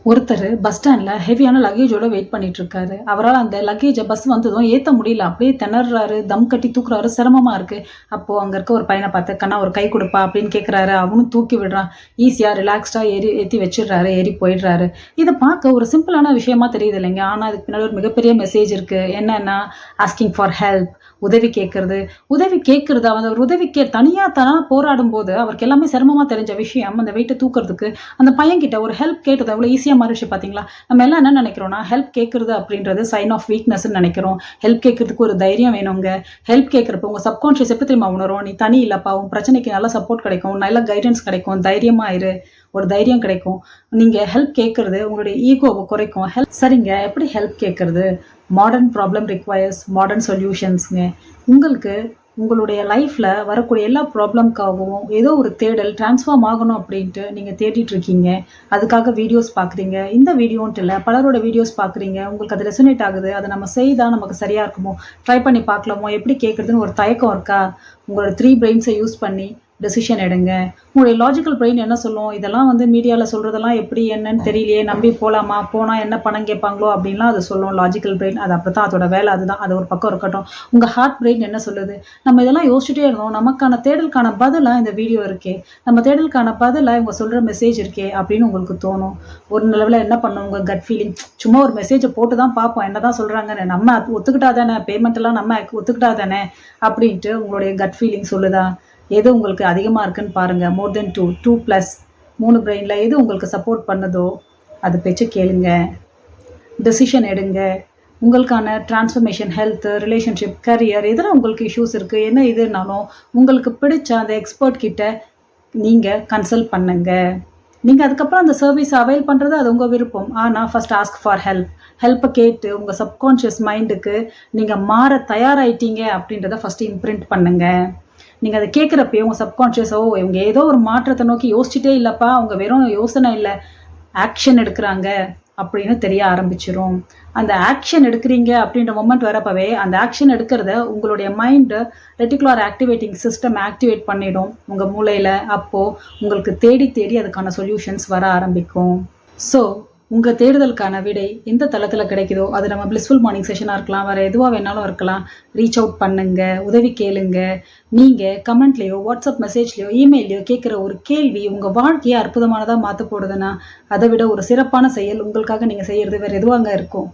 ஒருத்தர் பஸ் ஸ்டாண்ட்ல ஹெவியான லக்கேஜோட வெயிட் பண்ணிட்டு இருக்காரு. அவரால் அந்த லக்கேஜை பஸ் வந்ததும் ஏத்த முடியல. அப்படியே திணறாரு, தம் கட்டி தூக்குறாரு, சிரமமா இருக்கு. அப்போ அங்க இருக்க ஒரு பையனை பார்த்து, "கண்ணா ஒரு கை கொடுப்பா" அப்படின்னு கேட்கிறாரு. அவனும் தூக்கி விடுறான். ஈஸியா ரிலாக்ஸ்டா ஏத்தி வச்சிடுறாரு, ஏறி போயிடுறாரு. இதை பார்க்க ஒரு சிம்பிளான விஷயமா தெரியுது இல்லைங்க. ஆனா அதுக்கு பின்னாடி ஒரு மிகப்பெரிய மெசேஜ் இருக்கு. என்னன்னா, ஆஸ்கிங் ஃபார் ஹெல்ப், உதவி கேட்கறது. உதவி கேட்கறது, அவன் ஒரு உதவிக்கு தனியா போராடும் போது அவருக்கு எல்லாமே சிரமமா தெரிஞ்ச விஷயம் அந்த வெயிட்டை தூக்குறதுக்கு அந்த பையன் கிட்ட ஒரு ஹெல்ப் கேட்டது அவ்வளோ ஈஸியா மாறிடுச்சு பாத்தீங்களா? நம்ம எல்லாம் என்ன நினைக்கிறோம்னா, ஹெல்ப் கேட்கறது அப்படின்றது சைன் ஆஃப் வீக்னஸ்ன்னு நினைக்கிறோம். ஹெல்ப் கேட்கறதுக்கு ஒரு தைரியம் வேணுங்க. ஹெல்ப் கேட்கறப்ப உங்க சப்கான்ஷியஸ் எப்படி தெரியுமா உணரும்? நீ தனி இல்லப்பா, உன் பிரச்சனைக்கு நல்ல சப்போர்ட் கிடைக்கும், நல்ல கைடன்ஸ் கிடைக்கும், தைரியமா இரு, ஒரு தைரியம் கிடைக்கும். நீங்க ஹெல்ப் கேட்கறது உங்களுடைய ஈகோவை குறைக்கும். ஹெல்ப் சரிங்க. எப்படி ஹெல்ப் கேட்கறது? மாடர்ன் ப்ராப்ளம் ரிக்வயர்ஸ் மாடர்ன் சொல்யூஷன்ஸ்ங்க. உங்களுக்கு உங்களுடைய லைஃப்ல வரக்கூடிய எல்லா ப்ராப்ளம்க்காகவும் ஏதோ ஒரு தேடல் ட்ரான்ஸ்ஃபார்ம் ஆகணும் அப்படின்ட்டு நீங்க தேடிட்டு இருக்கீங்க. அதுக்காக வீடியோஸ் பார்க்குறீங்க. இந்த வீடியோன்ட்டு இல்லை, பலரோட வீடியோஸ் பார்க்குறீங்க. உங்களுக்கு அது ரெசனேட் ஆகுது. அதை நம்ம செய்தா நமக்கு சரியா இருக்குமோ, ட்ரை பண்ணி பார்க்கலாமோ, எப்படி கேட்குறதுன்னு ஒரு தயக்கம் இருக்கா? உங்களோட 3 பிரெயின்ஸை யூஸ் பண்ணி டெசிஷன் எடுங்க. உங்களுடைய லாஜிக்கல் பிரெயின் என்ன சொல்லும்? இதெல்லாம் மீடியாவில் சொல்றதெல்லாம் எப்படி என்னன்னு தெரியலையே, நம்பி போலாமா, போனா என்ன பணம் கேட்பாங்களோ அப்படின்லாம் அது சொல்லும். லாஜிக்கல் பிரெயின் அது அப்படித்தான், அதோட வேலை அதுதான். அது ஒரு பக்கம் இருக்கட்டும். உங்க ஹார்ட் பிரெயின் என்ன சொல்லுது? நம்ம இதெல்லாம் யோசிச்சுட்டே இருந்தோம், நமக்கான தேடலுக்கான பதிலா இந்த வீடியோ இருக்கே, நம்ம தேடலுக்கான பதிலா இவங்க சொல்ற மெசேஜ் இருக்கே அப்படின்னு உங்களுக்கு தோணும். ஒரு நிலவில் என்ன பண்ணும் உங்க கட் ஃபீலிங்? சும்மா ஒரு மெசேஜை போட்டு தான் பார்ப்போம், என்னதான் சொல்றாங்கன்னு. நம்ம ஒத்துக்கிட்டா தானே, பேமெண்ட் எல்லாம் நம்ம ஒத்துக்கிட்டா தானே அப்படின்ட்டு உங்களுடைய கட் ஃபீலிங் சொல்லுதா? எது உங்களுக்கு அதிகமா இருக்குன்னு பாருங்க. மோர் தென் 2+, 3 பிரெயின்ல எது உங்களுக்கு சப்போர்ட் பண்ணுதோ அது பேச்சு கேளுங்க. டெசிஷன் எடுங்க. உங்களுக்கான டிரான்ஸ்ஃபர்மேஷன், ஹெல்த், ரிலேஷன்ஷிப், கரியர், எதில் உங்களுக்கு இஷ்யூஸ் இருக்கு, என்ன இதுனாலும் உங்களுக்கு பிடிச்ச அந்த எக்ஸ்பர்ட் கிட்ட நீங்க கன்சல்ட் பண்ணுங்க. நீங்க அதுக்கப்புறம் அந்த சர்வீஸ் அவைல் பண்றது அது உங்க விருப்பம். ஆனா ஃபர்ஸ்ட் ஆஸ்க் ஃபார் ஹெல்ப். ஹெல்ப்பை கேட்டு உங்க சப்கான்ஷியஸ் மைண்டுக்கு நீங்க மாற தயாராயிட்டீங்க அப்படின்றத ஃபர்ஸ்ட் இம்ப்ரிண்ட் பண்ணுங்க. நீங்க அதை கேட்குறப்பயே உங்க சப்கான்ஷியஸ், இவங்க ஏதோ ஒரு மாற்றத்தை நோக்கி யோசிச்சுட்டே இல்லப்பா, அவங்க வெறும் யோசனை இல்லை, ஆக்ஷன் எடுக்கிறாங்க அப்படின்னு தெரிய ஆரம்பிச்சிரும். அந்த ஆக்ஷன் எடுக்கிறீங்க அப்படின்ற மொமெண்ட் வரப்பவே அந்த ஆக்ஷன் எடுக்கிறத உங்களுடைய mind reticular activating system activate பண்ணிடும் உங்க மூளையில. அப்போ உங்களுக்கு தேடி தேடி அதுக்கான சொல்யூஷன்ஸ் வர ஆரம்பிக்கும். ஸோ உங்க தேடுதலுக்கான விடை எந்த தளத்துல கிடைக்குதோ, அது நம்ம பிளிஸ்ஃபுல் மார்னிங் செஷனா இருக்கலாம், வேற எதுவா வேணாலும் இருக்கலாம். ரீச் அவுட் பண்ணுங்க, உதவி கேளுங்க. நீங்க கமெண்ட்லயோ, வாட்ஸ்அப் மெசேஜ்லயோ, இமெயிலையோ கேட்குற ஒரு கேள்வி உங்க வாழ்க்கையை அற்புதமானதா மாத்த போடுதுன்னா, அதை விட ஒரு சிறப்பான செயல் உங்களுக்காக நீங்க செய்யறது வேற எதுவாங்க இருக்கும்?